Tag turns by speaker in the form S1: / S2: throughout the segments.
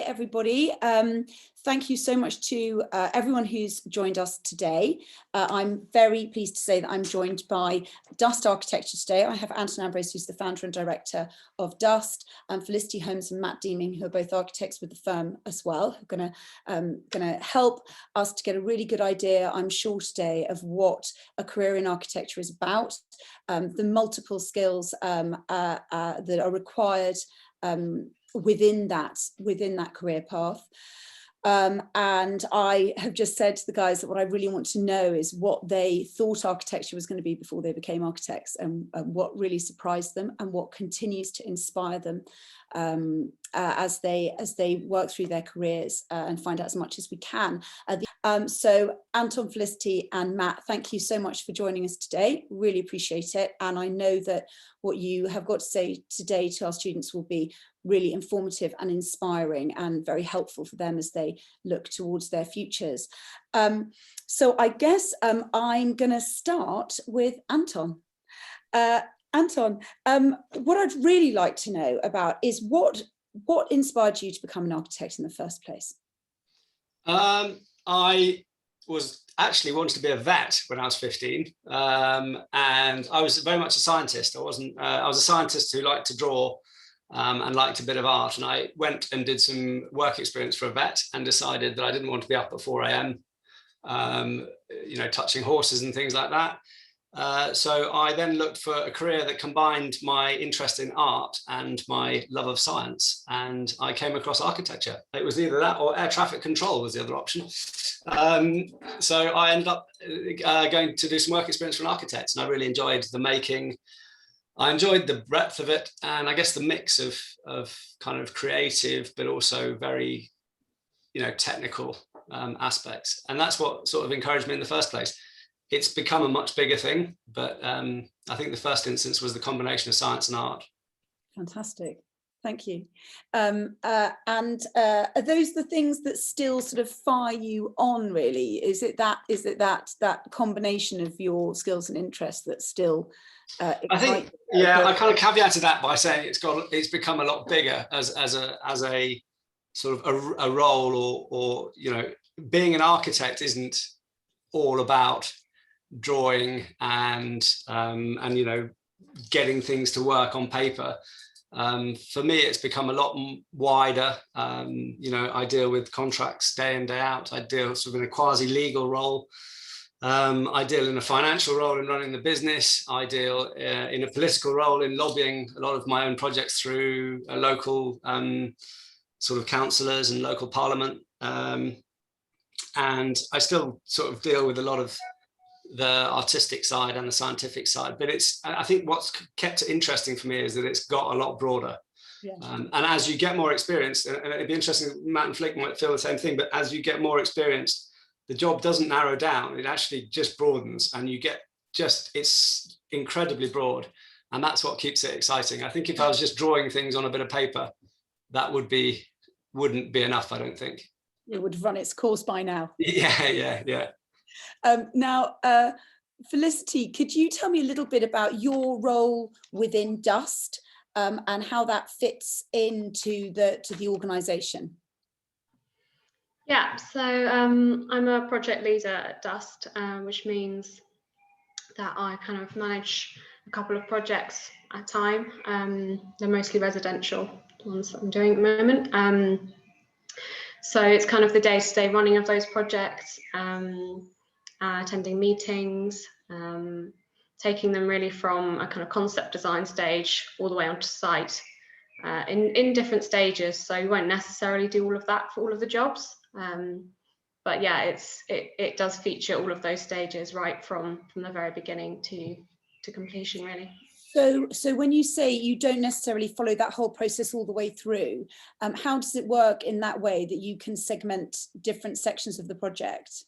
S1: everybody. Thank you so much to everyone who's joined us today. I'm very pleased to say that I'm joined by Dust Architecture today. I have Anton Ambrose, who's the founder and director of Dust, and Felicity Holmes and Matt Deeming, who are both architects with the firm as well, who are gonna help us to get a really good idea, I'm sure today, of what a career in architecture is about, the multiple skills that are required within that career path. And I have just said to the guys that what I really want to know is what they thought architecture was going to be before they became architects, and what really surprised them and what continues to inspire them as they work through their careers and find out as much as we can. So Anton, Felicity and Matt, thank you so much for joining us today. Really appreciate it. And I know that what you have got to say today to our students will be really informative and inspiring and very helpful for them as they look towards their futures. So I guess I'm going to start with Anton. Anton, what I'd really like to know about is what inspired you to become an architect in the first place?
S2: I was actually wanted to be a vet when I was 15, and I was very much a scientist. I was a scientist who liked to draw and liked a bit of art, and I went and did some work experience for a vet and decided that I didn't want to be up at 4 a.m. Touching horses and things like that. So I then looked for a career that combined my interest in art and my love of science, and I came across architecture. It was either that or air traffic control was the other option. So I ended up going to do some work experience for an architect, and I really enjoyed the making. I enjoyed the breadth of it, and I guess the mix of kind of creative but also very technical aspects, and that's what sort of encouraged me in the first place. It's become a much bigger thing, but I think the first instance was the combination of science and art. Fantastic,
S1: thank you. And are those the things that still sort of fire you on, really? Is it that combination of your skills and interests that still
S2: I think, yeah, I kind of caveated that by saying it's become a lot bigger as a sort of a role, or being an architect isn't all about drawing and getting things to work on paper. For me, it's become a lot wider. I deal with contracts day in, day out. I deal sort of in a quasi-legal role. I deal in a financial role in running the business. I deal in a political role in lobbying a lot of my own projects through a local sort of councillors and local parliament. And I still sort of deal with a lot of the artistic side and the scientific side, but I think what's kept it interesting for me is that it's got a lot broader. Yeah. And as you get more experienced, and it'd be interesting, Matt and Flick might feel the same thing, but as you get more experienced, the job doesn't narrow down, it actually just broadens, and it's incredibly broad, and that's what keeps it exciting. I think if I was just drawing things on a bit of paper, that wouldn't be enough, I don't think.
S1: It would have run its course by now.
S2: Yeah.
S1: Now, Felicity, could you tell me a little bit about your role within Dust and how that fits into the organisation?
S3: Yeah, so I'm a project leader at Dust, which means that I kind of manage a couple of projects at a time. They're mostly residential ones that I'm doing at the moment. So it's kind of the day-to-day running of those projects, attending meetings, taking them really from a kind of concept design stage all the way onto site in different stages. So you won't necessarily do all of that for all of the jobs, but yeah, it does feature all of those stages right from the very beginning to completion, really.
S1: So when you say you don't necessarily follow that whole process all the way through, how does it work in that way that you can segment different sections of the project?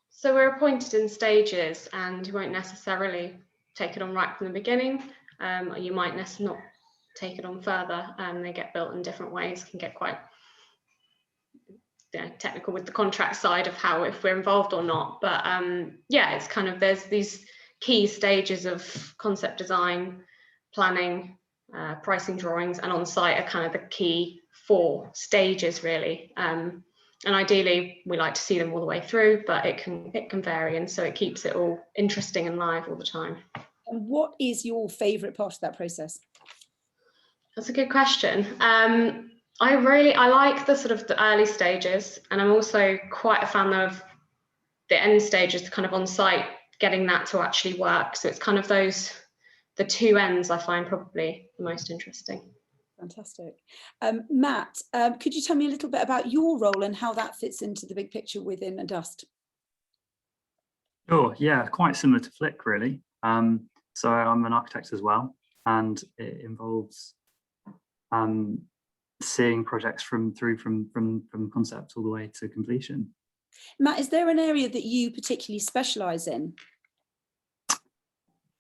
S3: So we're appointed in stages, and you won't necessarily take it on right from the beginning. Or you might not take it on further. They get built in different ways, can get quite technical with the contract side of if we're involved or not. But yeah, it's kind of, there's these key stages of concept design, planning, pricing drawings, and on site are kind of the key 4 stages really. And ideally we like to see them all the way through, but it can vary, and so it keeps it all interesting and live all the time.
S1: And what is your favourite part of that process?
S3: That's a good question. I like the sort of the early stages, and I'm also quite a fan of the end stages, kind of on site, getting that to actually work. So it's kind of the 2 ends I find probably the most interesting.
S1: Fantastic. Matt, could you tell me a little bit about your role and how that fits into the big picture within Dust?
S4: Sure, yeah, quite similar to Flick, really. So I'm an architect as well, and it involves seeing projects from concept all the way to completion.
S1: Matt, is there an area that you particularly specialise in?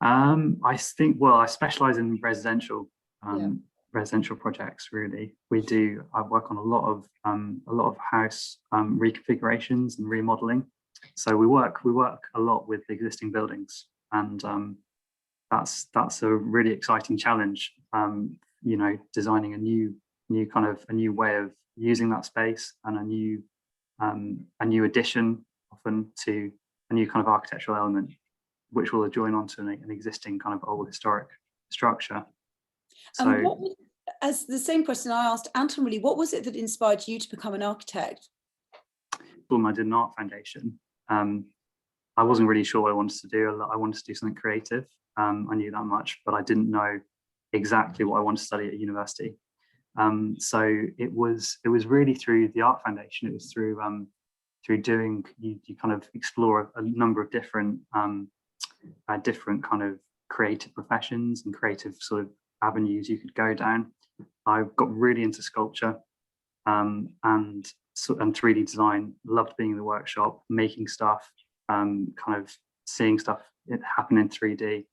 S4: I think, well, I specialise in residential residential projects. Really, I work on a lot of house reconfigurations and remodelling. So we work a lot with existing buildings, and that's a really exciting challenge. You know, designing a new way of using that space, and a new addition often to a new kind of architectural element, which will join onto an existing kind of old historic structure. So,
S1: as the same question I asked Anton, really, what was it that inspired you to become an architect?
S4: when I did an art foundation, I wasn't really sure what I wanted to do. I wanted to do something creative. I knew that much, but I didn't know exactly what I wanted to study at university. So it was really through the art foundation. It was through doing, you kind of explore a number of different kind of creative professions and creative sort of avenues you could go down. I got really into sculpture and 3D design. Loved being in the workshop, making stuff, kind of seeing stuff happen in 3D,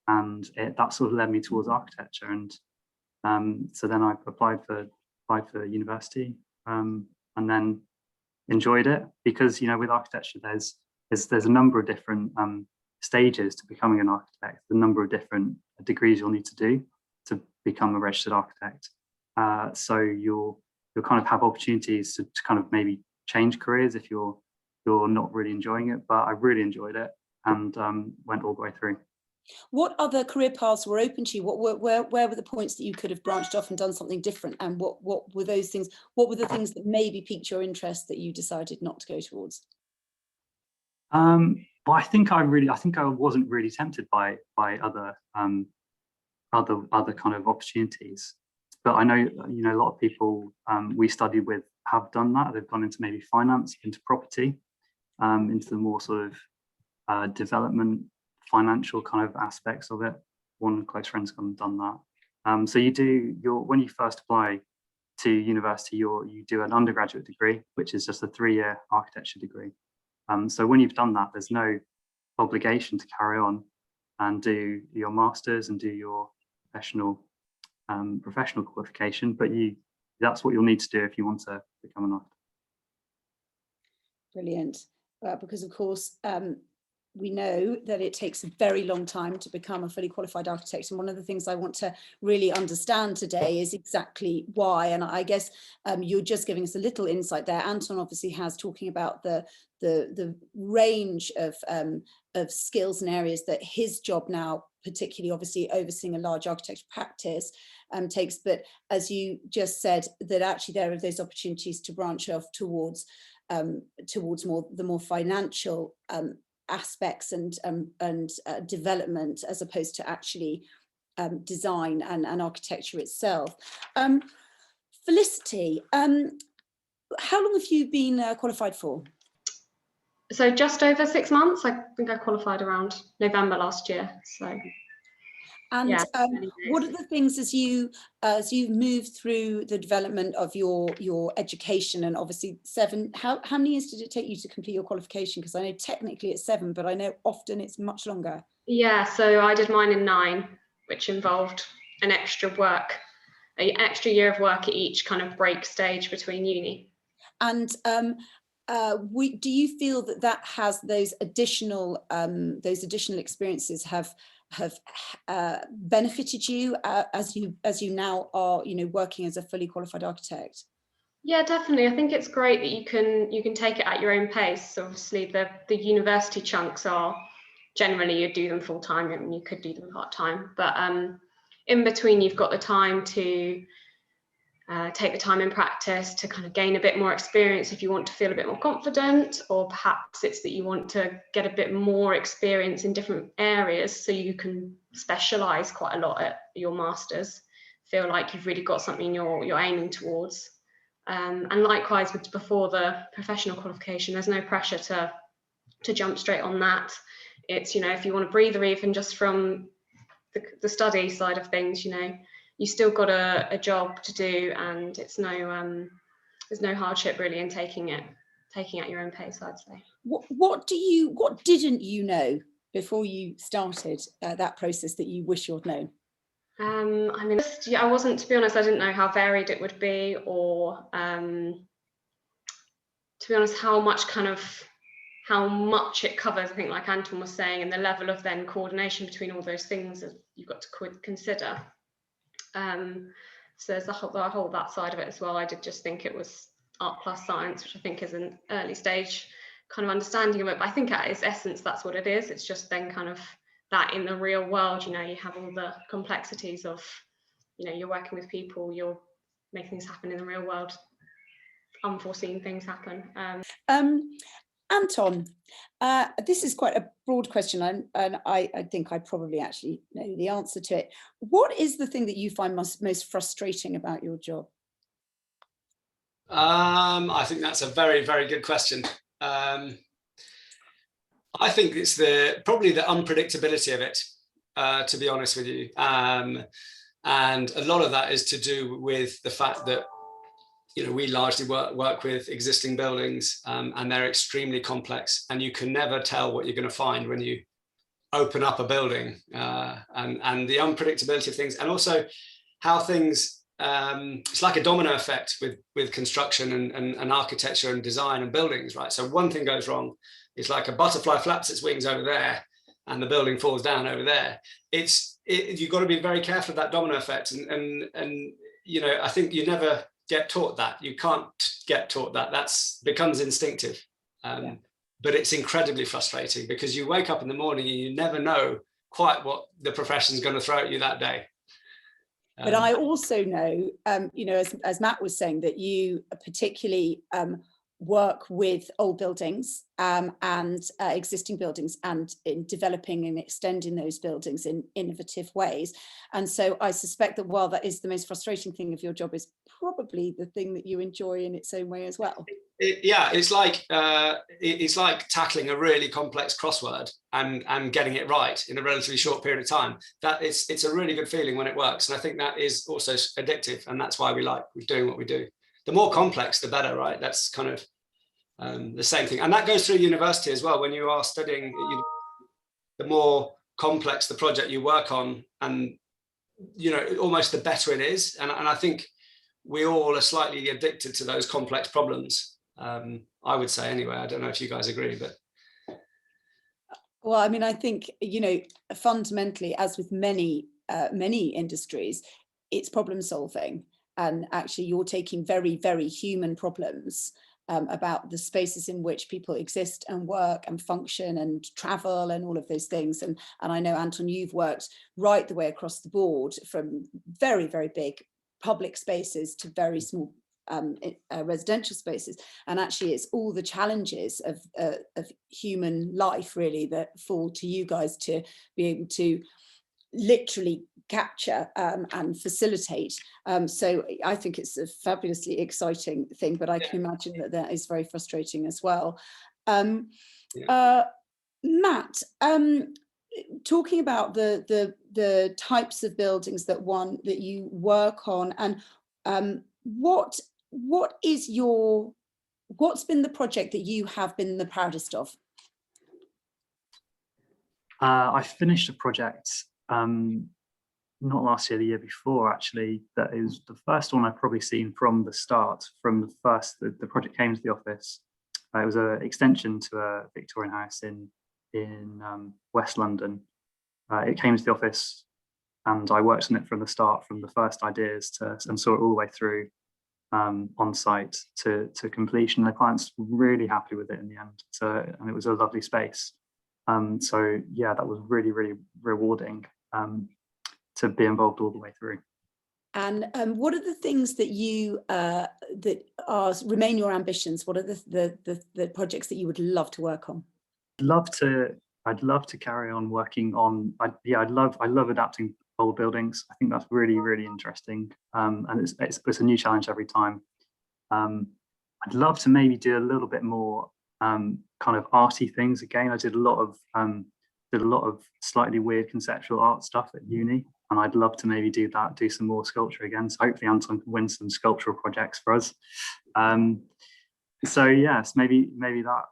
S4: and that sort of led me towards architecture. And so then I applied for university, and then enjoyed it, because with architecture there's a number of different stages to becoming an architect, the number of different degrees you'll need to do to become a registered architect. So you'll kind of have opportunities to kind of maybe change careers if you're not really enjoying it. But I really enjoyed it, and went all the way through.
S1: What other career paths were open to you? Where were the points that you could have branched off and done something different? And what were those things? What were the things that maybe piqued your interest that you decided not to go towards?
S4: But I think I wasn't really tempted by other kind of opportunities. But I know a lot of people we studied with have done that. They've gone into maybe finance, into property, into the more sort of development, financial kind of aspects of it. One close friend's gone and done that. So when you first apply to university, you do an undergraduate degree, which is just a 3-year architecture degree. So when you've done that, there's no obligation to carry on and do your masters and do your professional qualification, but that's what you'll need to do if you want to become an architect.
S1: Brilliant. Because of course we know that it takes a very long time to become a fully qualified architect, and one of the things I want to really understand today is exactly why. And I guess you're just giving us a little insight there. Anton obviously has, talking about the range of skills and areas that his job now, particularly obviously overseeing a large architecture practice, takes. But as you just said, that actually there are those opportunities to branch off towards the more financial aspects and development, as opposed to actually design and architecture itself. Felicity, how long have you been qualified for?
S3: So just over 6 months. I think I qualified around November last year. So.
S1: And
S3: yeah,
S1: what are the things as you've moved through the development of your education, and obviously 7, how many years did it take you to complete your qualification? Because I know technically it's 7, but I know often it's much longer.
S3: Yeah, so I did mine in 9, which involved an extra year of work at each kind of break stage between uni. And
S1: do you feel that has those additional experiences have have benefited you as you now are, you know, working as a fully qualified architect?
S3: Yeah, definitely. I think it's great that you can take it at your own pace. Obviously, the university chunks are generally you do them full time, and you could do them part time. But in between, you've got the time to take the time in practice to kind of gain a bit more experience if you want to feel a bit more confident, or perhaps it's that you want to get a bit more experience in different areas so you can specialize quite a lot at your masters, feel like you've really got something you're aiming towards. And likewise with before the professional qualification, there's no pressure to jump straight on that. It's, you know, if you want to breathe or even just from the study side of things, you know, you still got a job to do, and it's there's no hardship really in taking at your own pace, I'd say.
S1: What didn't you know before you started that process that you wish you'd known?
S3: I mean, I wasn't, to be honest, I didn't know how varied it would be, or to be honest, how much it covers. I think, like Anton was saying, and the level of then coordination between all those things that you've got to consider. So there's the whole that side of it as well. I did just think it was art plus science, which I think is an early stage kind of understanding of it. But I think at its essence, that's what it is. It's just then kind of that in the real world, you know, you have all the complexities of, you know, you're working with people, you're making things happen in the real world, unforeseen things happen.
S1: Anton, this is quite a broad question, and I think I probably actually know the answer to it. What is the thing that you find most frustrating about your job?
S2: I think that's a very, very good question. I think it's probably the unpredictability of it, to be honest with you. And a lot of that is to do with the fact that, you know, we largely work with existing buildings, and they're extremely complex, and you can never tell what you're going to find when you open up a building, and the unpredictability of things, and also how things, it's like a domino effect with construction and architecture and design and buildings, right? So one thing goes wrong, it's like a butterfly flaps its wings over there and the building falls down over there. You've got to be very careful of that domino effect, and you know, I think you never get taught that. You can't get taught that. That's becomes instinctive. But it's incredibly frustrating because you wake up in the morning and you never know quite what the profession's going to throw at you that day.
S1: But I also know, you know, as Matt was saying, that you particularly work with old buildings and existing buildings, and in developing and extending those buildings in innovative ways. And so I suspect that while that is the most frustrating thing of your job, is probably the thing that you enjoy in its own way as well.
S2: Yeah, it's like tackling a really complex crossword and getting it right in a relatively short period of time. That it's a really good feeling when it works, and I think that is also addictive, and that's why we like doing what we do. The more complex, the better, right? That's kind of the same thing, and that goes through university as well. When you are studying, the more complex the project you work on, and you know, almost the better it is. And I think we all are slightly addicted to those complex problems. I would say anyway. I don't know if you guys agree, but.
S1: Well, I mean, I think, you know, fundamentally, as with many industries, it's problem solving. And actually, you're taking very, very human problems about the spaces in which people exist and work and function and travel and all of those things. And I know, Anton, you've worked right the way across the board, from very, very big public spaces to very small residential spaces. And actually, it's all the challenges of human life, really, that fall to you guys to be able to literally capture and facilitate. So I think it's a fabulously exciting thing, but I can imagine that that is very frustrating as well. Matt, talking about the types of buildings that you work on, and what's been the project that you have been the proudest of?
S4: I finished a project not last year, the year before, actually. That is the first one I've probably seen from the start, from the project came to the office. It was an extension to a Victorian house in West London, it came to the office, and I worked on it from the start, from the first ideas and saw it all the way through on site to completion. The clients were really happy with it in the end, and it was a lovely space. So yeah, that was really, really rewarding to be involved all the way through.
S1: And what are the things that you remain your ambitions? What are the projects that you would love to work on?
S4: I'd love to carry on working on. I love adapting old buildings. I think that's really, really interesting. And it's a new challenge every time. I'd love to maybe do a little bit more kind of arty things again. I did a lot of slightly weird conceptual art stuff at uni, and I'd love to maybe do some more sculpture again. So hopefully Anton can win some sculptural projects for us. So yes, maybe that.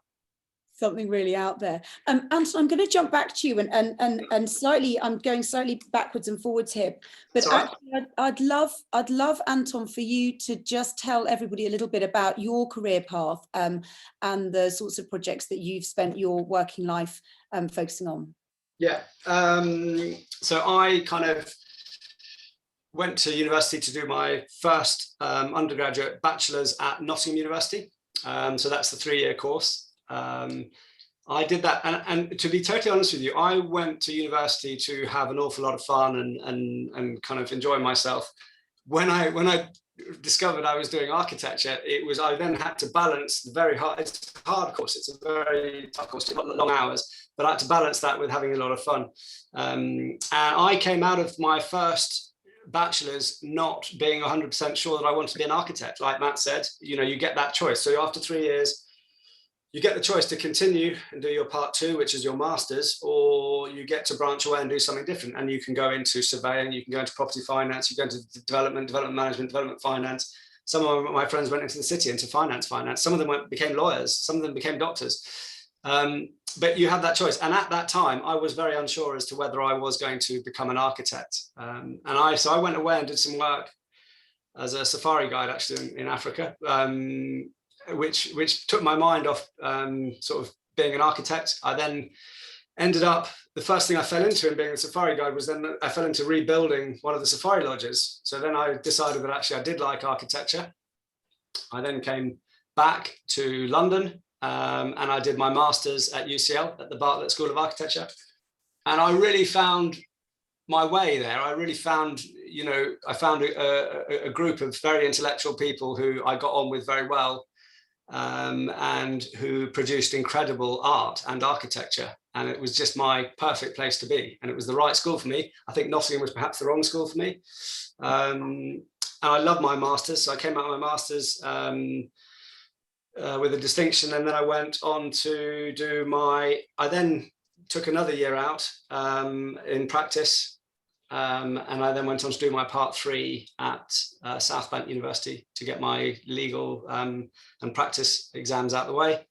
S1: Something really out there. Anton, I'm going to jump back to you and slightly, I'm going slightly backwards and forwards here, but actually I'd love Anton for you to just tell everybody a little bit about your career path and the sorts of projects that you've spent your working life focusing on.
S2: Yeah, so I kind of went to university to do my first undergraduate bachelor's at Nottingham University. So that's the 3-year course. I did that, and to be totally honest with you, I went to university to have an awful lot of fun and kind of enjoy myself. When I discovered I was doing architecture, I then had to balance the very hard. It's a hard course. It's a very tough course. It's got long hours, but I had to balance that with having a lot of fun. And I came out of my first bachelor's not being 100% sure that I wanted to be an architect. Like Matt said, you get that choice. So after 3 years, you get the choice to continue and do your part 2, which is your master's, or you get to branch away and do something different. And you can go into surveying, you can go into property finance, you go into development management, development finance. Some of my friends went into the city, into finance. Some of them became lawyers, some of them became doctors. But you have that choice. And at that time, I was very unsure as to whether I was going to become an architect. So I went away and did some work as a safari guide, actually, in Africa. Which took my mind off sort of being an architect. I then ended up, the first thing I fell into in being a safari guide was then I fell into rebuilding one of the safari lodges. So then I decided that actually I did like architecture. I then came back to London and I did my master's at UCL at the Bartlett School of Architecture. And I really found my way there. I really found, I found a group of very intellectual people who I got on with very well. And who produced incredible art and architecture, and it was just my perfect place to be, and it was the right school for me. I think Nottingham was perhaps the wrong school for me, and I love my master's, so I came out of my master's with a distinction, and then I went on to do I then took another year out in practice. And I then went on to do my part 3 at South Bank University to get my legal and practice exams out of the way.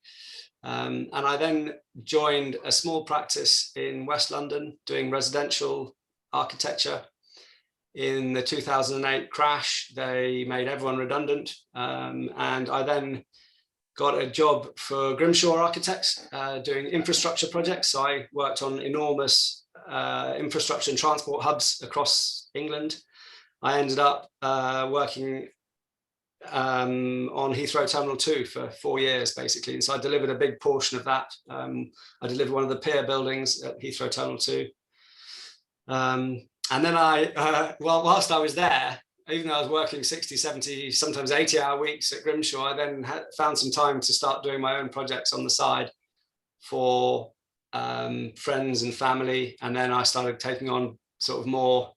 S2: And I then joined a small practice in West London doing residential architecture. In the 2008 crash, they made everyone redundant. And I then got a job for Grimshaw Architects doing infrastructure projects. So I worked on enormous infrastructure and transport hubs across England. I ended up working on Heathrow Terminal 2 for 4 years, basically. And so I delivered a big portion of that. I delivered one of the pier buildings at Heathrow Terminal 2. And then whilst I was there, even though I was working 60, 70, sometimes 80-hour weeks at Grimshaw, I then found some time to start doing my own projects on the side for friends and family, and then I started taking on sort of more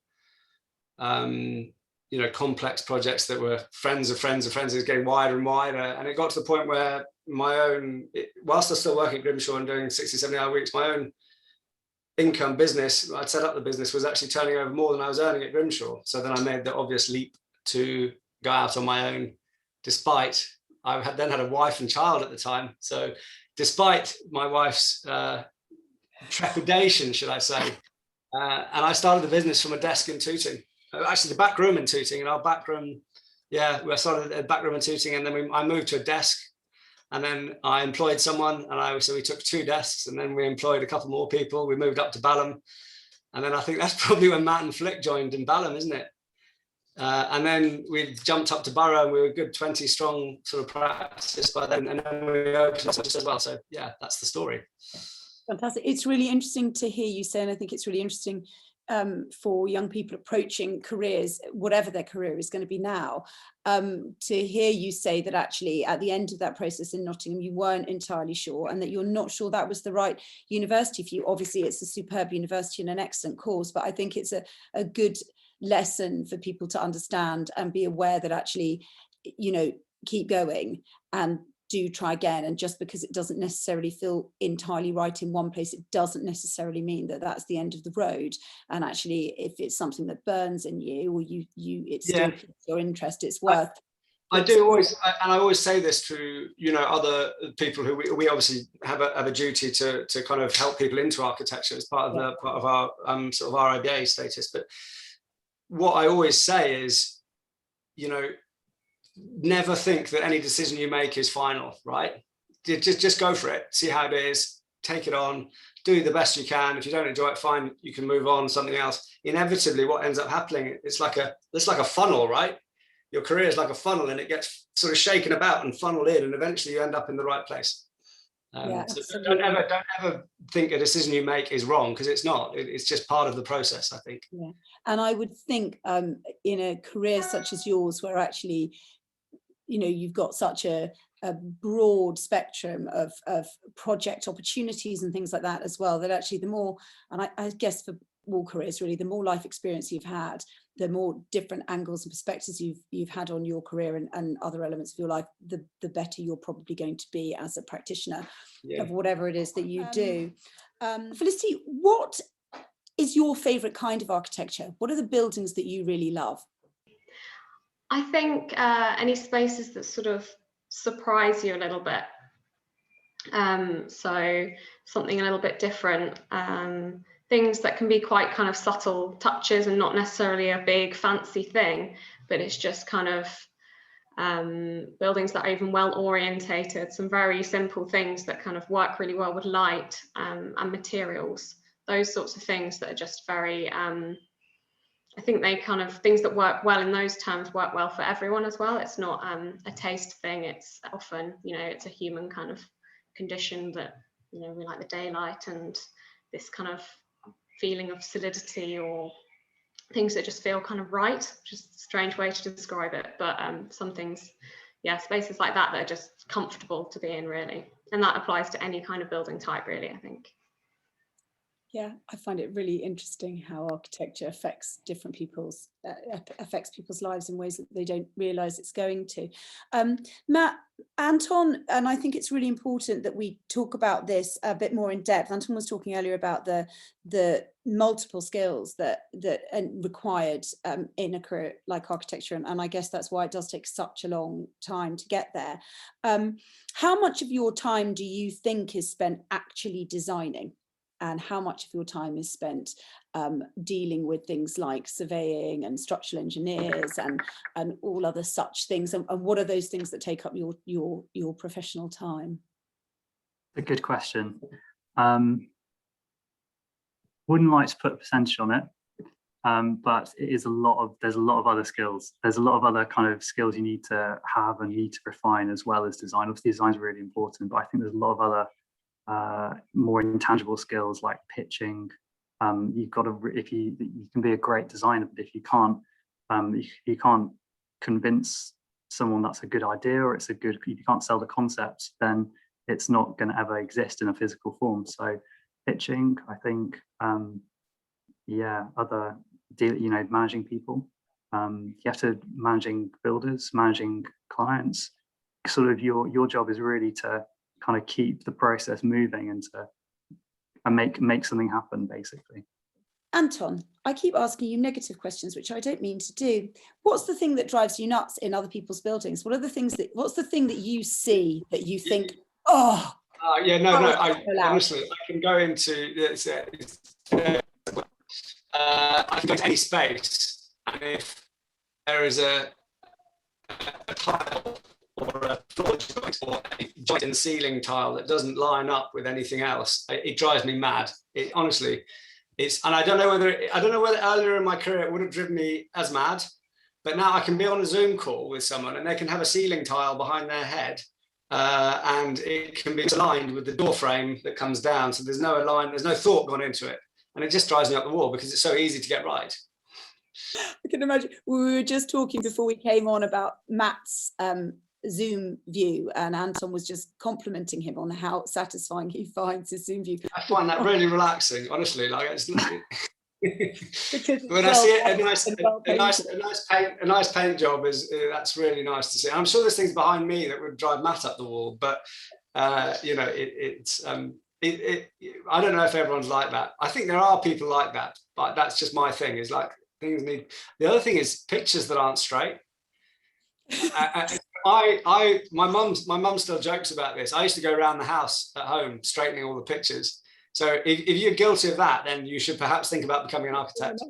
S2: complex projects that were friends of friends of friends. It was getting wider and wider, and it got to the point where whilst I was still working at Grimshaw and doing 60, 70-hour weeks, my own income business, I'd set up the business, was actually turning over more than I was earning at Grimshaw. So then I made the obvious leap to go out on my own, despite I had a wife and child at the time. So despite my wife's trepidation, should I say, and I started the business from a desk in Tooting, actually the back room in Tooting, and our back room, we started a back room in Tooting, and then I moved to a desk, and then I employed someone, and so we took 2 desks, and then we employed a couple more people. We moved up to Balham, And then I think that's probably when Matt and Flick joined in Balham, isn't it? And then we jumped up to Borough, and we were a good 20 strong sort of practice by then. And then we opened as well. So yeah, that's the story.
S1: Fantastic. It's really interesting to hear you say, and I think it's really interesting for young people approaching careers, whatever their career is going to be now, to hear you say that actually at the end of that process in Nottingham, you weren't entirely sure, and that you're not sure that was the right university for you. Obviously, it's a superb university and an excellent course, but I think it's a good lesson for people to understand and be aware that actually, you know, keep going and do try again. And just because it doesn't necessarily feel entirely right in one place, it doesn't necessarily mean that that's the end of the road. And actually, if it's something that burns in you, or it's still your interest, it's worth.
S2: I always say this to, you know, other people who we obviously have a duty to kind of help people into architecture as part of our sort of RIBA status. But what I always say is, you know, never think that any decision you make is final, right? Just go for it, see how it is, take it on, do the best you can. If you don't enjoy it, fine, you can move on, something else. Inevitably, what ends up happening, it's like a funnel, right? Your career is like a funnel, and it gets sort of shaken about and funneled in, and eventually you end up in the right place. So don't ever think a decision you make is wrong, because it's not. It's just part of the process, I think.
S1: Yeah, and I would think in a career such as yours, where actually, you know, you've got such a broad spectrum of project opportunities and things like that as well, that actually the more, and I guess for all careers really, the more life experience you've had, the more different angles and perspectives you've had on your career and other elements of your life, the better you're probably going to be as a practitioner of whatever it is that you do. Felicity, what is your favourite kind of architecture? What are the buildings that you really love?
S3: I think any spaces that sort of surprise you a little bit. So something a little bit different. Things that can be quite kind of subtle touches and not necessarily a big fancy thing, but it's just kind of buildings that are even well orientated, some very simple things that kind of work really well with light and materials. Those sorts of things that are just very I think they kind of, things that work well in those terms work well for everyone as well. It's not a taste thing. It's often, you know, it's a human kind of condition that, you know, we like the daylight and this kind of feeling of solidity, or things that just feel kind of right, which is a strange way to describe it. But some things, yeah, spaces like that are just comfortable to be in, really. And that applies to any kind of building type, really, I think.
S1: Yeah, I find it really interesting how architecture affects people's lives in ways that they don't realise it's going to. Matt, Anton, and I think it's really important that we talk about this a bit more in depth. Anton was talking earlier about the multiple skills that are required in a career like architecture, and I guess that's why it does take such a long time to get there. How much of your time do you think is spent actually designing? And how much of your time is spent dealing with things like surveying and structural engineers and all other such things? And what are those things that take up your professional time?
S4: A good question. Wouldn't like to put a percentage on it, but it is there's a lot of other skills. There's a lot of other kind of skills you need to have and need to refine, as well as design. Obviously, design is really important, but I think there's a lot of other more intangible skills like pitching. You've got to, if you can be a great designer, but if you can't convince someone that's a good idea, or if you can't sell the concept, then it's not going to ever exist in a physical form. So pitching, I think, managing people, you have to, managing builders, managing clients. Sort of your job is really to kind of keep the process moving and make something happen, basically.
S1: Anton, I keep asking you negative questions, which I don't mean to do. What's the thing that drives you nuts in other people's buildings? What's the thing that you see that you think, oh?
S2: Honestly, I can go into I can go to any space, and if there is a tile or a floor joint or a joint in the ceiling tile that doesn't line up with anything else, it drives me mad. It honestly, and I don't know whether earlier in my career it would have driven me as mad, but now I can be on a Zoom call with someone and they can have a ceiling tile behind their head, and it can be aligned with the door frame that comes down. So there's no thought gone into it, and it just drives me up the wall because it's so easy to get right.
S1: I can imagine. We were just talking before we came on about Matt's Zoom view, and Anton was just complimenting him on how satisfying he finds his Zoom view.
S2: I find that really relaxing, honestly. Like it's
S1: because
S2: when I see a nice paint job that's really nice to see. I'm sure there's things behind me that would drive Matt up the wall, but you know, I don't know if everyone's like that. I think there are people like that, but that's just my thing. Is like things need. The other thing is pictures that aren't straight. My mum still jokes about this. I used to go around the house at home straightening all the pictures. So if you're guilty of that, then you should perhaps think about becoming an architect.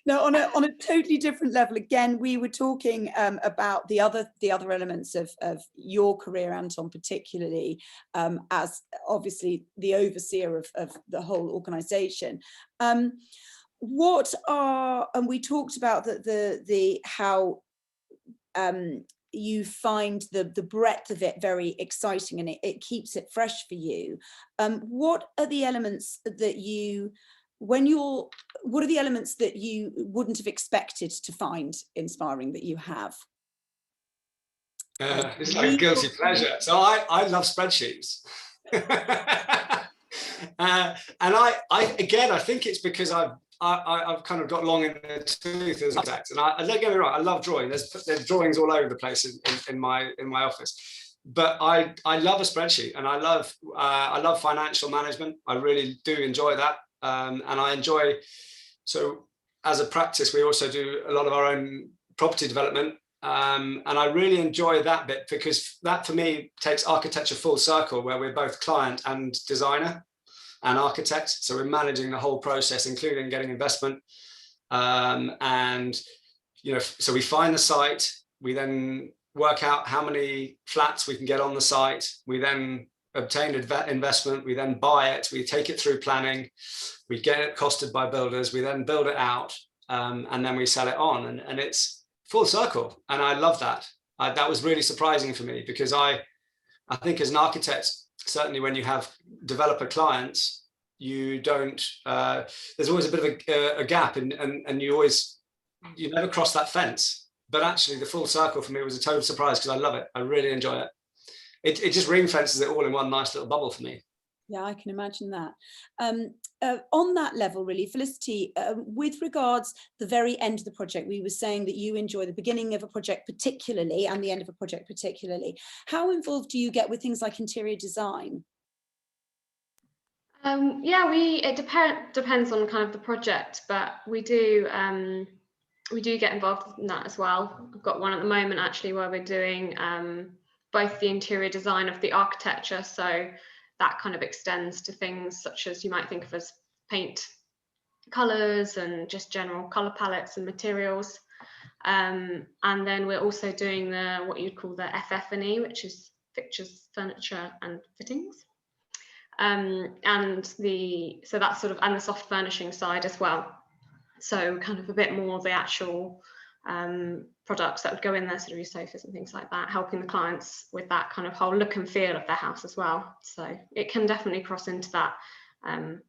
S1: No, on a totally different level. Again, we were talking about the other elements of your career, Anton, particularly as obviously the overseer of the whole organisation. What are, and we talked about the how you find the breadth of it very exciting, and it keeps it fresh for you. What are the elements that you, what are the elements that you wouldn't have expected to find inspiring that you have?
S2: It's like a guilty pleasure. So I love spreadsheets. And I think it's because I've kind of got long in the tooth as an architect, and don't get me wrong, I love drawing. There's drawings all over the place in my office, but I love a spreadsheet, and I love financial management. I really do enjoy that, and I enjoy. So as a practice, we also do a lot of our own property development, and I really enjoy that bit because that for me takes architecture full circle, where we're both client and designer and architect. So we're managing the whole process, including getting investment. And, you know, so we find the site, we then work out how many flats we can get on the site. We then obtain investment, we then buy it, we take it through planning, we get it costed by builders, we then build it out, and then we sell it on. And it's full circle. And I love that. That was really surprising for me because I think as an architect, certainly when you have developer clients, you don't, there's always a bit of a gap, and you never cross that fence. But actually the full circle for me was a total surprise because I love it. I really enjoy it. It just ring fences it all in one nice little bubble for me.
S1: Yeah, I can imagine that. On that level, really, Felicity, with regards the very end of the project, we were saying that you enjoy the beginning of a project particularly and the end of a project particularly. How involved do you get with things like interior design?
S3: Yeah, it depends on kind of the project, but we do get involved in that as well. I've got one at the moment actually where we're doing both the interior design of the architecture, so that kind of extends to things such as you might think of as paint colours and just general colour palettes and materials. And then we're also doing what you'd call the FF&E, which is fixtures, furniture and fittings. And so that's sort of, and the soft furnishing side as well. So kind of a bit more of the actual products that would go in there, sort of your sofas and things like that, helping the clients with that kind of whole look and feel of their house as well. So it can definitely cross into that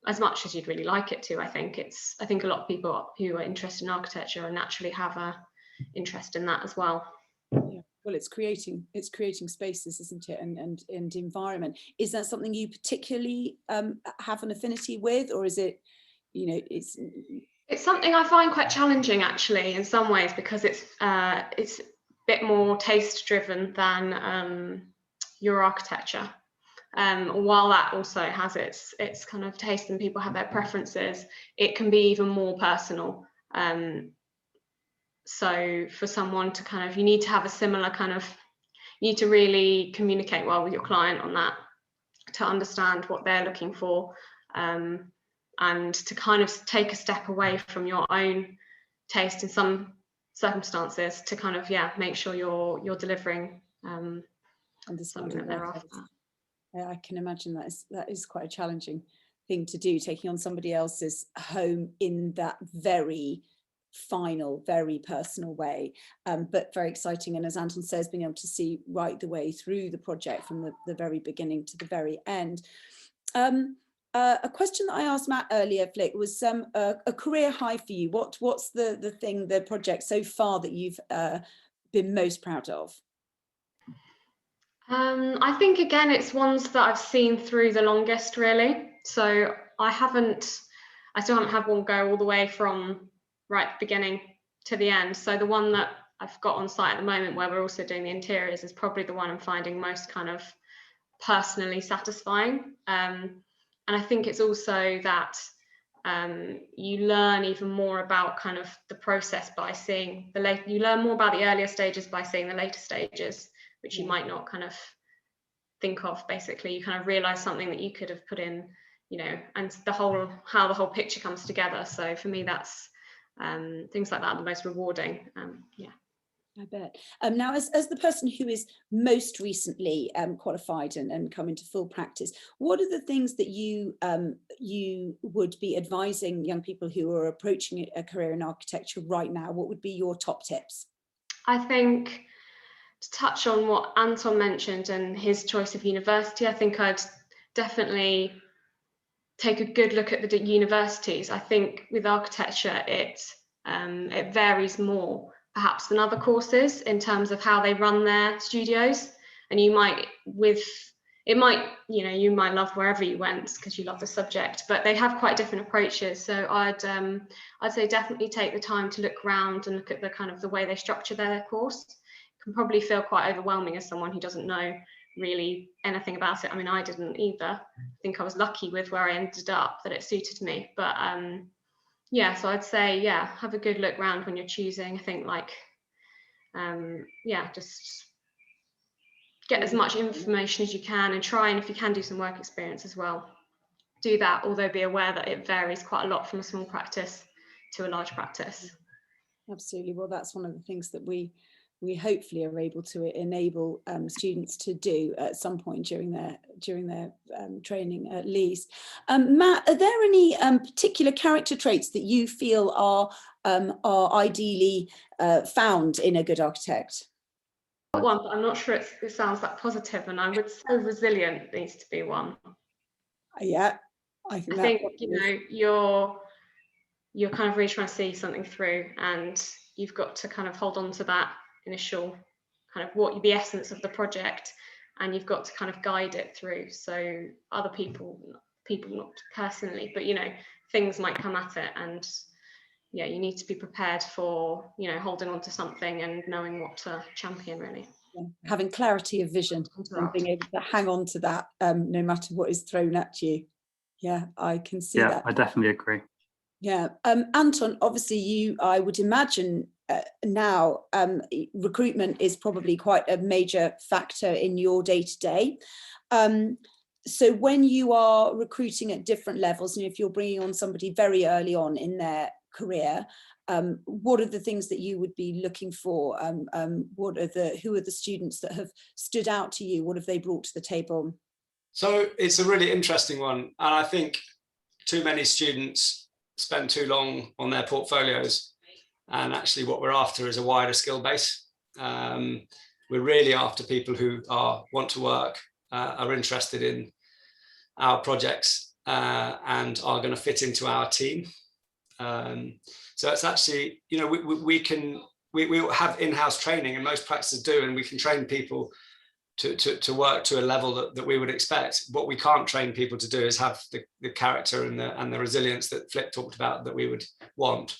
S3: as much as you'd really like it to. I think a lot of people who are interested in architecture naturally have a interest in that as well.
S1: Yeah. Well, it's creating spaces, isn't it, and environment. Is that something you particularly have an affinity with, or is it, you know,
S3: it's something I find quite challenging actually in some ways, because it's a bit more taste driven than your architecture. While that also has its kind of taste and people have their preferences, it can be even more personal. So for someone to kind of, you need to have a similar kind of, you need to really communicate well with your client on that to understand what they're looking for, and to kind of take a step away from your own taste in some circumstances to kind of, yeah, make sure you're delivering something that they're after.
S1: Yeah, I can imagine that is quite a challenging thing to do, taking on somebody else's home in that very final, very personal way, but very exciting. And as Anton says, being able to see right the way through the project from the very beginning to the very end. A question that I asked Matt earlier, Flick, was a career high for you. What's the project so far that you've been most proud of?
S3: I think, again, it's ones that I've seen through the longest, really. So I still haven't had one go all the way from right at the beginning to the end. So the one that I've got on site at the moment, where we're also doing the interiors, is probably the one I'm finding most kind of personally satisfying. And I think it's also that you learn even more about kind of the process by seeing you learn more about the earlier stages by seeing the later stages, which you might not kind of think of. Basically, you kind of realize something that you could have put in, you know, and how the whole picture comes together. So for me, that's things like that are the most rewarding. Yeah,
S1: I bet. Now, as the person who is most recently qualified and come into full practice, what are the things that you would be advising young people who are approaching a career in architecture right now? What would be your top tips?
S3: I think, to touch on what Anton mentioned and his choice of university, I think I'd definitely take a good look at the universities. I think with architecture, it varies more perhaps than other courses in terms of how they run their studios. And you might love wherever you went because you love the subject, but they have quite different approaches. So I'd say definitely take the time to look around and look at the kind of the way they structure their course. It can probably feel quite overwhelming as someone who doesn't know really anything about it. I mean, I didn't either. I think I was lucky with where I ended up, that it suited me. But yeah, so I'd say, yeah, have a good look around when you're choosing. I think, like, yeah, just get as much information as you can and try, and if you can, do some work experience as well. Do that, although be aware that it varies quite a lot from a small practice to a large practice.
S1: Absolutely. Well, that's one of the things that we hopefully are able to enable students to do at some point during their training, at least. Matt, are there any particular character traits that you feel are ideally found in a good architect?
S3: One, but I'm not sure it sounds that positive, and I would say resilient needs to be one.
S1: Yeah, I think
S3: you know, you're kind of really trying to see something through, and you've got to kind of hold on to that initial kind of the essence of the project, and you've got to kind of guide it through. So other people not personally, but you know, things might come at it, and yeah, you need to be prepared for, you know, holding on to something and knowing what to champion, really.
S1: Yeah. Having clarity of vision and being able to hang on to that no matter what is thrown at you. Yeah, I can see that.
S4: I definitely agree.
S1: Yeah, Anton, obviously I would imagine now recruitment is probably quite a major factor in your day-to-day. So when you are recruiting at different levels, and if you're bringing on somebody very early on in their career, what are the things that you would be looking for? Who are the students that have stood out to you? What have they brought to the table?
S2: So it's a really interesting one, and I think too many students spend too long on their portfolios, and actually what we're after is a wider skill base. We're really after people who want to work, are interested in our projects, and are going to fit into our team. So it's actually, you know, we have in-house training, and most practices do, and we can train people to work to a level that we would expect. What we can't train people to do is have the character and the resilience that Flick talked about that we would want.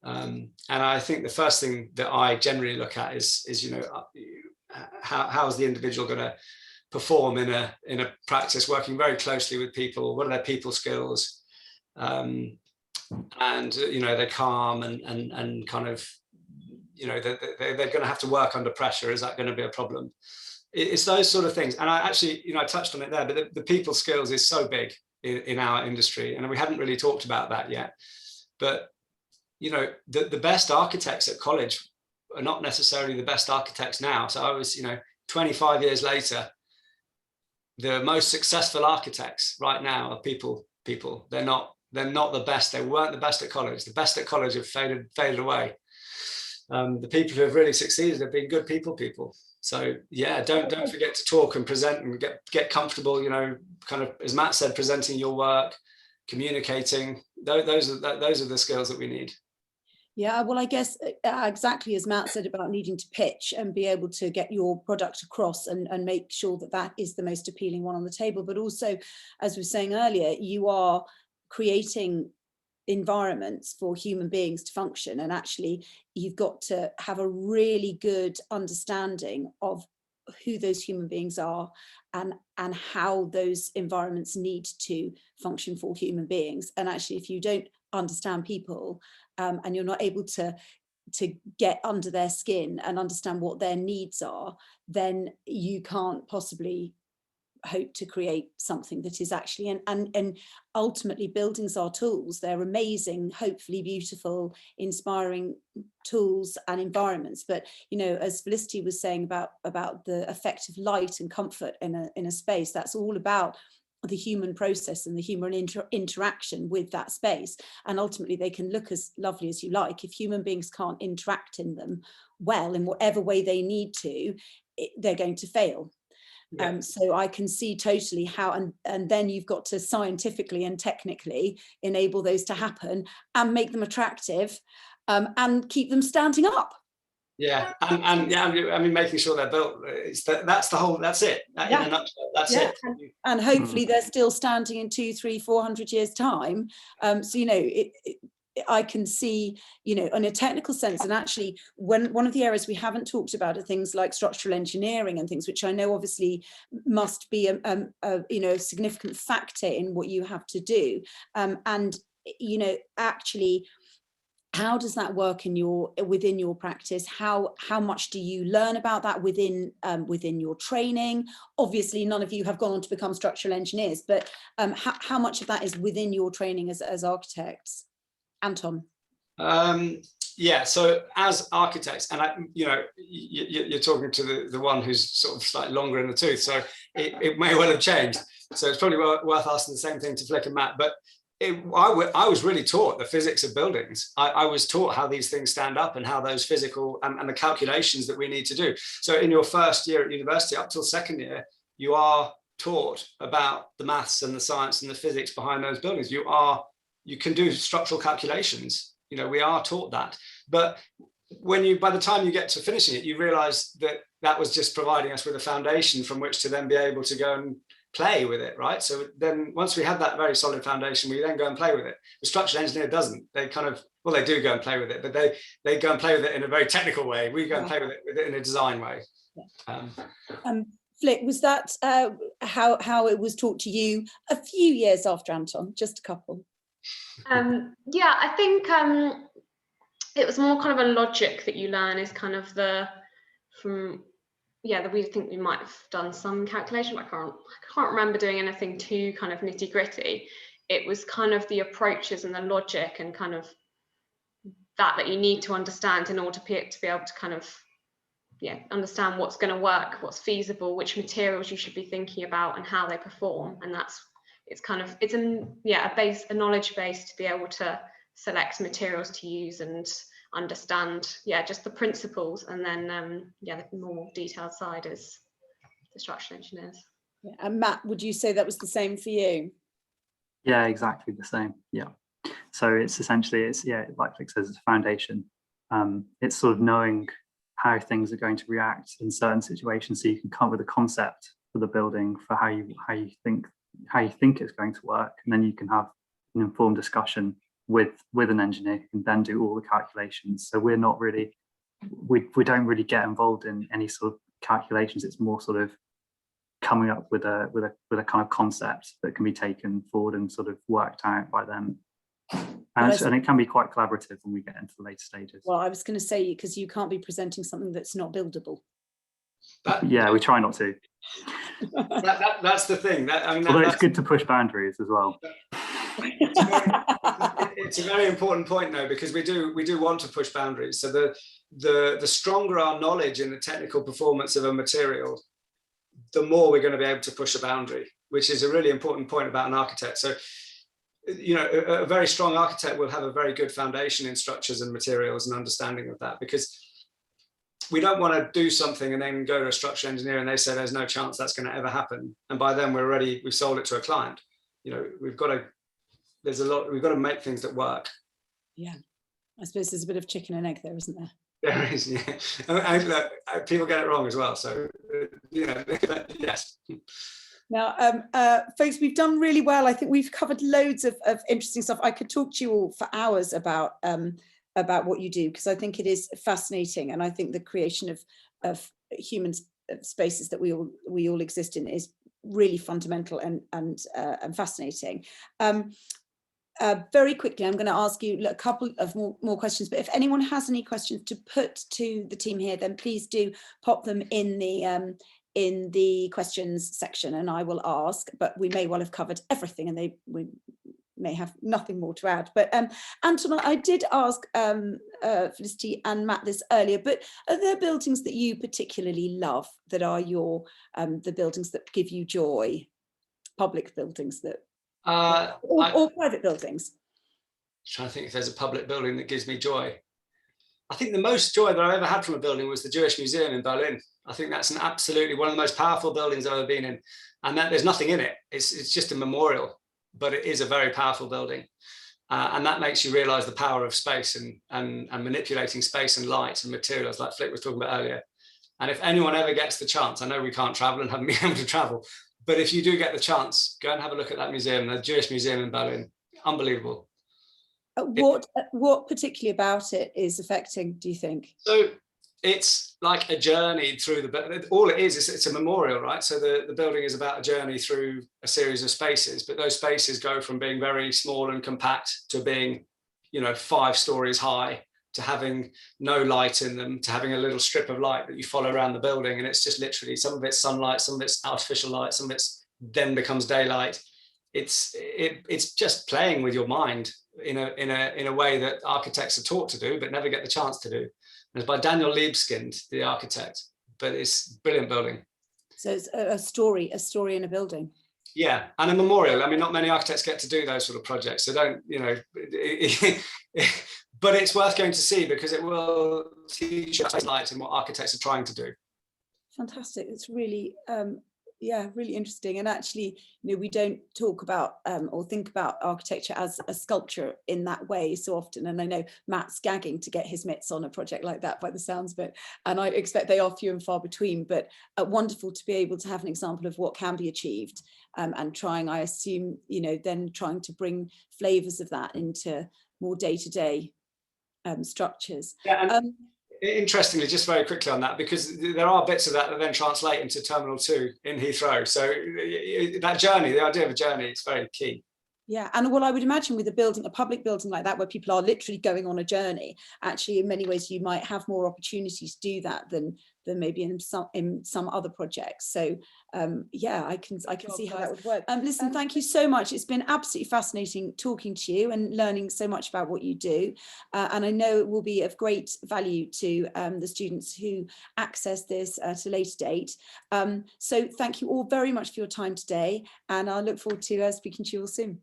S2: And I think the first thing that I generally look at is you know, how is the individual going to perform in a practice, working very closely with people? What are their people skills? And you know, they're calm and kind of, you know, they're going to have to work under pressure. Is that going to be a problem? It's those sort of things. And I actually, you know, I touched on it there, but the people skills is so big in our industry, and we hadn't really talked about that yet. But you know, the best architects at college are not necessarily the best architects now. So I was, you know, 25 years later, the most successful architects right now are people people. They're not the best. They weren't the best at college. The best at college have faded away. The people who have really succeeded have been good people. So yeah, don't forget to talk and present and get comfortable, you know, kind of, as Matt said, presenting your work, communicating. Those are the skills that we need.
S1: Yeah, well, I guess exactly as Matt said about needing to pitch and be able to get your product across and make sure that that is the most appealing one on the table. But also, as we were saying earlier, you are creating environments for human beings to function. And actually, you've got to have a really good understanding of who those human beings are and how those environments need to function for human beings. And actually, if you don't understand people, and you're not able to get under their skin and understand what their needs are, then you can't possibly hope to create something that is actually, and ultimately buildings are tools. They're amazing, hopefully beautiful, inspiring tools and environments. But, you know, as Felicity was saying about the effect of light and comfort in a space, that's all about the human process and the human interaction with that space. And ultimately they can look as lovely as you like. If human beings can't interact in them well, in whatever way they need to, they're going to fail. Yeah. So I can see totally how, and then you've got to scientifically and technically enable those to happen and make them attractive, and keep them standing up.
S2: Yeah, and yeah, I mean, making sure they're built. That's the whole. That's it.
S1: Yeah.
S2: In a nutshell, that's it.
S1: And hopefully they're still standing in 200, 300, 400 years time. So, you know, I can see, you know, in a technical sense, and actually when one of the areas we haven't talked about are things like structural engineering and things, which I know obviously must be a you know, significant factor in what you have to do. And, you know, actually, how does that work within your practice? How much do you learn about that within your training? Obviously, none of you have gone on to become structural engineers, but how much of that is within your training as architects? Anton.
S2: Yeah, so as architects, and you know, you're talking to the one who's sort of slightly longer in the tooth, so it may well have changed. So it's probably worth asking the same thing to Flick and Matt, but I was really taught the physics of buildings. I was taught how these things stand up and how those physical and the calculations that we need to do. So in your first year at university, up till second year, you are taught about the maths and the science and the physics behind those buildings. You can do structural calculations. You know, we are taught that. But by the time you get to finishing it, you realize that was just providing us with a foundation from which to then be able to go and play with it, right? So then once we have that very solid foundation, we then go and play with it. The structural engineer doesn't. They kind of, well, they do go and play with it, but they go and play with it in a very technical way. We go and play with it in a design way.
S1: Flick, was that how it was taught to you a few years after Anton? Just a couple.
S3: Yeah, I think it was more kind of a logic that you learn is kind of that we think we might have done some calculation, but I can't remember doing anything too kind of nitty gritty. It was kind of the approaches and the logic and kind of that you need to understand in order to be able to kind of understand what's going to work, what's feasible, which materials you should be thinking about and how they perform. And it's a knowledge base to be able to select materials to use and understand just the principles, and then the more detailed side is the structural engineers.
S1: And Matt, would you say that was the same for you?
S4: Yeah, exactly the same. Yeah, so it's essentially like Flick says, it's a foundation. It's sort of knowing how things are going to react in certain situations, so you can come up with a concept for the building for how you think it's going to work, and then you can have an informed discussion with an engineer who can then do all the calculations. So we're not really, we don't really get involved in any sort of calculations. It's more sort of coming up with a kind of concept that can be taken forward and sort of worked out by them. And it can be quite collaborative when we get into the later stages.
S1: Well, I was going to say, because you can't be presenting something that's not buildable.
S4: We try not to.
S2: That's the thing.
S4: Although it's good to push boundaries as well.
S2: It's a very important point, though, because we do want to push boundaries. So the stronger our knowledge in the technical performance of a material, the more we're going to be able to push a boundary, which is a really important point about an architect. So you know, a very strong architect will have a very good foundation in structures and materials and understanding of that, because we don't want to do something and then go to a structural engineer and they say there's no chance that's going to ever happen, and by then we've sold it to a client. You know, we've got to make things that work.
S1: Yeah, I suppose there's a bit of chicken and egg there, isn't there?
S2: There is, yeah. And people get it wrong as well, so you know, yes.
S1: Now, folks, we've done really well. I think we've covered loads of interesting stuff. I could talk to you all for hours about what you do, because I think it is fascinating, and I think the creation of human spaces that we all exist in is really fundamental and fascinating. Very quickly, I'm going to ask you a couple of more questions, but if anyone has any questions to put to the team here, then please do pop them in the questions section and I will ask, but we may well have covered everything and we may have nothing more to add. But Anton, I did ask Felicity and Matt this earlier, but are there buildings that you particularly love that are your the buildings that give you joy? Public buildings that or private buildings?
S2: I'm trying to think if there's a public building that gives me joy. I think the most joy that I ever had from a building was the Jewish Museum in Berlin. I think that's absolutely one of the most powerful buildings I've ever been in, and that there's nothing in it. It's just a memorial, but it is a very powerful building, and that makes you realize the power of space and manipulating space and light and materials, like Flick was talking about earlier. And if anyone ever gets the chance, I know we can't travel and haven't been able to travel, but if you do get the chance, go and have a look at that museum, the Jewish Museum in Berlin. Unbelievable.
S1: What particularly about it is affecting, do you think?
S2: So it's like a journey through all it is it's a memorial, right? So the building is about a journey through a series of spaces, but those spaces go from being very small and compact to being, you know, 5 stories high, to having no light in them, to having a little strip of light that you follow around the building, and it's just literally some of it's sunlight, some of it's artificial light, some of it's then becomes daylight. It's just playing with your mind in a way that architects are taught to do but never get the chance to do. And it's by Daniel Libeskind, the architect, but it's a brilliant building. So
S1: it's a story in a building.
S2: Yeah, and a memorial. I mean, not many architects get to do those sort of projects, so don't, you know, but it's worth going to see because it will teach you light and what architects are trying to do.
S1: Fantastic. It's really yeah, really interesting. And actually, you know, we don't talk about or think about architecture as a sculpture in that way so often. And I know Matt's gagging to get his mitts on a project like that by the sounds of it. And I expect they are few and far between, but wonderful to be able to have an example of what can be achieved and trying, I assume, you know, then trying to bring flavors of that into more day-to-day structures.
S2: Yeah, interestingly, just very quickly on that, because there are bits of that then translate into Terminal 2 in Heathrow. So that journey, the idea of a journey, is very key.
S1: Yeah, and what I would imagine with a public building like that, where people are literally going on a journey, actually in many ways you might have more opportunities to do that than maybe in some other projects. So yeah, I can see how that would work. Listen, thank you so much. It's been absolutely fascinating talking to you and learning so much about what you do. And I know it will be of great value to the students who access this at a later date. So thank you all very much for your time today, and I look forward to speaking to you all soon.